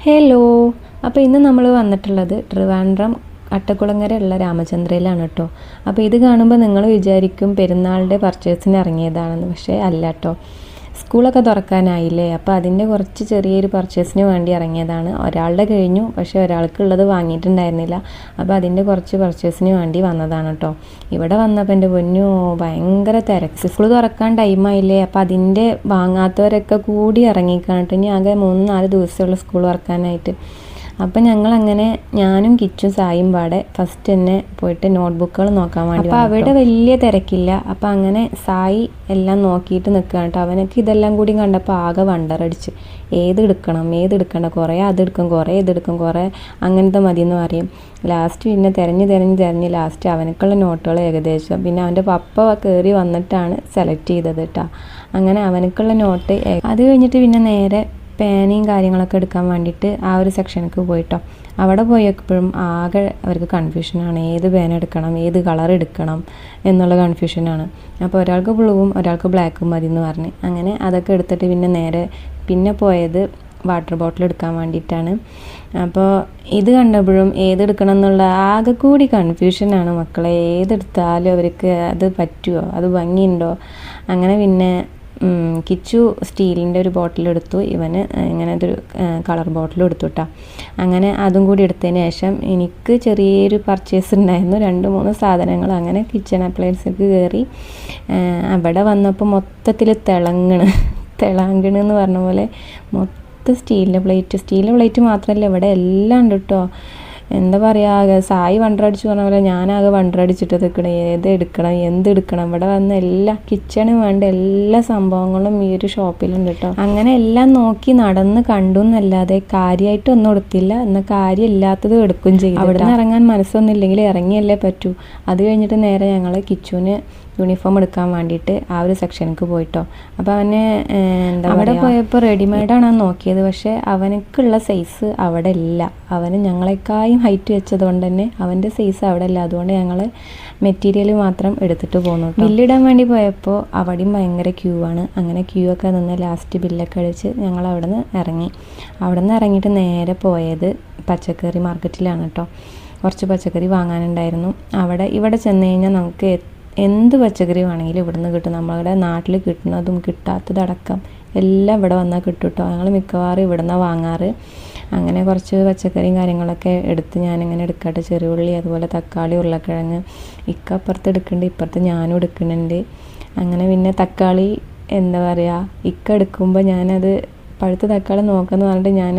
Hello. അപ്പോൾ ഇന്ന് നമ്മൾ വന്നിട്ടുള്ളത് ട്രിവാൻഡ്രം അട്ടക്കുളങ്ങര ഉള്ള രാമചന്ദ്രയിലാണ് കേട്ടോ. അപ്പോൾ ഇത് കാണുമ്പോൾ നിങ്ങൾ വിചാരിക്കും പെരുന്നാളിൻ്റെ പർച്ചേസിന് ഇറങ്ങിയതാണെന്ന്. പക്ഷേ അല്ല കേട്ടോ. സ്കൂളൊക്കെ തുറക്കാനായില്ലേ, അപ്പോൾ അതിൻ്റെ കുറച്ച് ചെറിയൊരു പർച്ചേസിന് വേണ്ടി ഇറങ്ങിയതാണ്. ഒരാളുടെ കഴിഞ്ഞു, പക്ഷേ ഒരാൾക്കുള്ളത് വാങ്ങിയിട്ടുണ്ടായിരുന്നില്ല. അപ്പോൾ അതിൻ്റെ കുറച്ച് പർച്ചേസിന് വേണ്ടി വന്നതാണ് കേട്ടോ. ഇവിടെ വന്നപ്പോൾ എൻ്റെ പൊന്നു ഭയങ്കര തിരക്ക്. സ്കൂൾ തുറക്കാൻ ടൈമായില്ലേ, അപ്പോൾ അതിൻ്റെ വാങ്ങാത്തവരൊക്കെ കൂടി ഇറങ്ങിക്കാണ് കേട്ടോ. ഇനി ആകെ 3-4 ദിവസമുള്ള സ്കൂൾ തുറക്കാനായിട്ട്. അപ്പം ഞങ്ങളങ്ങനെ ഞാനും കിച്ചും സായും പാടെ ഫസ്റ്റ് തന്നെ പോയിട്ട് നോട്ട്ബുക്കുകൾ നോക്കാൻ വേണ്ടി. അപ്പോൾ അവിടെ വലിയ തിരക്കില്ല. അപ്പം അങ്ങനെ സായി എല്ലാം നോക്കിയിട്ട് നിൽക്കുകയാണ് കേട്ടോ. അവനൊക്കെ ഇതെല്ലാം കൂടി കണ്ടപ്പോൾ ആകെ വണ്ടറടിച്ച് ഏതെടുക്കണം, കുറേ അതെടുക്കും, കുറേ ഇതെടുക്കും, കുറേ അങ്ങനത്തെ മതിയെന്ന് പറയും. ലാസ്റ്റ് പിന്നെ തിരഞ്ഞ് ലാസ്റ്റ് അവനക്കുള്ള നോട്ടുകൾ ഏകദേശം പിന്നെ അവൻ്റെ പപ്പ കയറി വന്നിട്ടാണ് സെലക്ട് ചെയ്തത് കേട്ടോ. അങ്ങനെ അവനക്കുള്ള നോട്ട് അത് കഴിഞ്ഞിട്ട് പിന്നെ നേരെ പേനയും കാര്യങ്ങളൊക്കെ എടുക്കാൻ വേണ്ടിയിട്ട് ആ ഒരു സെക്ഷനിലേക്ക് പോയിട്ടോ. അവിടെ പോയപ്പോഴും ആകെ അവർക്ക് കൺഫ്യൂഷനാണ്, ഏത് പേന എടുക്കണം, ഏത് കളർ എടുക്കണം എന്നുള്ള കൺഫ്യൂഷനാണ്. അപ്പോൾ ഒരാൾക്ക് ബ്ലൂവും ഒരാൾക്ക് ബ്ലാക്കും മതി എന്ന് പറഞ്ഞ് അങ്ങനെ അതൊക്കെ എടുത്തിട്ട് പിന്നെ പോയത് വാട്ടർ ബോട്ടിൽ എടുക്കാൻ വേണ്ടിയിട്ടാണ്. അപ്പോൾ ഇത് കണ്ടപ്പോഴും ഏതെടുക്കണം എന്നുള്ള ആകെ കൂടി കൺഫ്യൂഷനാണ് മക്കളെ. ഏതെടുത്താലും അവർക്ക് അത് പറ്റുമോ, അത് ഭംഗിയുണ്ടോ. അങ്ങനെ പിന്നെ കിച്ചു സ്റ്റീലിൻ്റെ ഒരു ബോട്ടിലെടുത്തു, ഇവന് ഇങ്ങനത്തെ ഒരു കളർ ബോട്ടിലും എടുത്തു കേട്ടോ. അങ്ങനെ അതും കൂടി എടുത്തതിന് ശേഷം എനിക്ക് ചെറിയൊരു പർച്ചേസ് ഉണ്ടായിരുന്നു, 2-3 സാധനങ്ങൾ. അങ്ങനെ കിച്ചൺ അപ്ലയൻസിലേക്ക് കയറി. അവിടെ വന്നപ്പോൾ മൊത്തത്തിൽ തിളങ്ങണെന്ന് പറഞ്ഞ പോലെ മൊത്തം സ്റ്റീലിൻ്റെ പ്ലേറ്റ് മാത്രമല്ല ഇവിടെ എല്ലാം ഉണ്ട് കേട്ടോ. എന്താ പറയുക, സായി വണ്ടറടിച്ച് പറഞ്ഞ പോലെ ഞാനാകെ വണ്ടറടിച്ചിട്ട് നിൽക്കണം, എന്തെടുക്കണം. ഇവിടെ വന്ന എല്ലാ കിച്ചണിന് വേണ്ട എല്ലാ സംഭവങ്ങളും ഈ ഒരു ഷോപ്പിലുണ്ട് കേട്ടോ. അങ്ങനെ എല്ലാം നോക്കി നടന്ന് കണ്ടു എന്നല്ലാതെ കാര്യമായിട്ടൊന്നും എടുത്തില്ല, എന്നാൽ കാര്യമില്ലാത്തത് എടുക്കുകയും ചെയ്യും. അവിടെ നിന്ന് ഇറങ്ങാൻ മനസ്സൊന്നുമില്ലെങ്കിൽ ഇറങ്ങിയല്ലേ പറ്റൂ. അത് കഴിഞ്ഞിട്ട് നേരെ ഞങ്ങൾ കിച്ചുവിന് യൂണിഫോം എടുക്കാൻ വേണ്ടിയിട്ട് ആ ഒരു സെക്ഷനിലേക്ക് പോയിട്ടോ. അപ്പോൾ അവന് അവിടെ പോയപ്പോൾ റെഡിമെയ്ഡാണ് നോക്കിയത്, പക്ഷേ അവനക്കുള്ള സൈസ് അവിടെ ഇല്ല. അവന് ഞങ്ങളെക്കായും ഹൈറ്റ് വെച്ചത് കൊണ്ട് തന്നെ അവൻ്റെ സൈസ് അവിടെ ഇല്ല. അതുകൊണ്ട് ഞങ്ങൾ മെറ്റീരിയൽ മാത്രം എടുത്തിട്ട് പോന്നു. ബില്ലിടാൻ വേണ്ടി പോയപ്പോൾ അവിടെയും ഭയങ്കര ക്യൂ ആണ്. അങ്ങനെ ക്യൂ ഒക്കെ നിന്ന് ലാസ്റ്റ് ബില്ലൊക്കെ അടിച്ച് ഞങ്ങൾ അവിടെ നിന്ന് ഇറങ്ങിയിട്ട് നേരെ പോയത് പച്ചക്കറി മാർക്കറ്റിലാണ് കേട്ടോ. കുറച്ച് പച്ചക്കറി വാങ്ങാനുണ്ടായിരുന്നു. ഇവിടെ ചെന്ന് കഴിഞ്ഞാൽ നമുക്ക് എന്ത് പച്ചക്കറി വേണമെങ്കിലും ഇവിടുന്ന് കിട്ടും. നമ്മുടെ നാട്ടിൽ കിട്ടുന്നതും കിട്ടാത്തതടക്കം എല്ലാം ഇവിടെ വന്നാൽ കിട്ടും കേട്ടോ. ഞങ്ങൾ മിക്കവാറും ഇവിടെ നിന്നാണ് വാങ്ങാറ്. അങ്ങനെ കുറച്ച് പച്ചക്കറിയും കാര്യങ്ങളൊക്കെ എടുത്ത് ഞാനിങ്ങനെ എടുക്കട്ടെ. ചെറിയുള്ളി, അതുപോലെ തക്കാളി, ഉരുളക്കിഴങ്ങ്. അപ്പുറത്ത് എടുക്കുന്നുണ്ട്, ഇപ്പുറത്ത് ഞാനും എടുക്കുന്നുണ്ട്. അങ്ങനെ പിന്നെ തക്കാളി എന്താ പറയുക, എടുക്കുമ്പോൾ ഞാനത് പഴുത്ത തക്കാളി നോക്കാമെന്ന് പറഞ്ഞിട്ട് ഞാൻ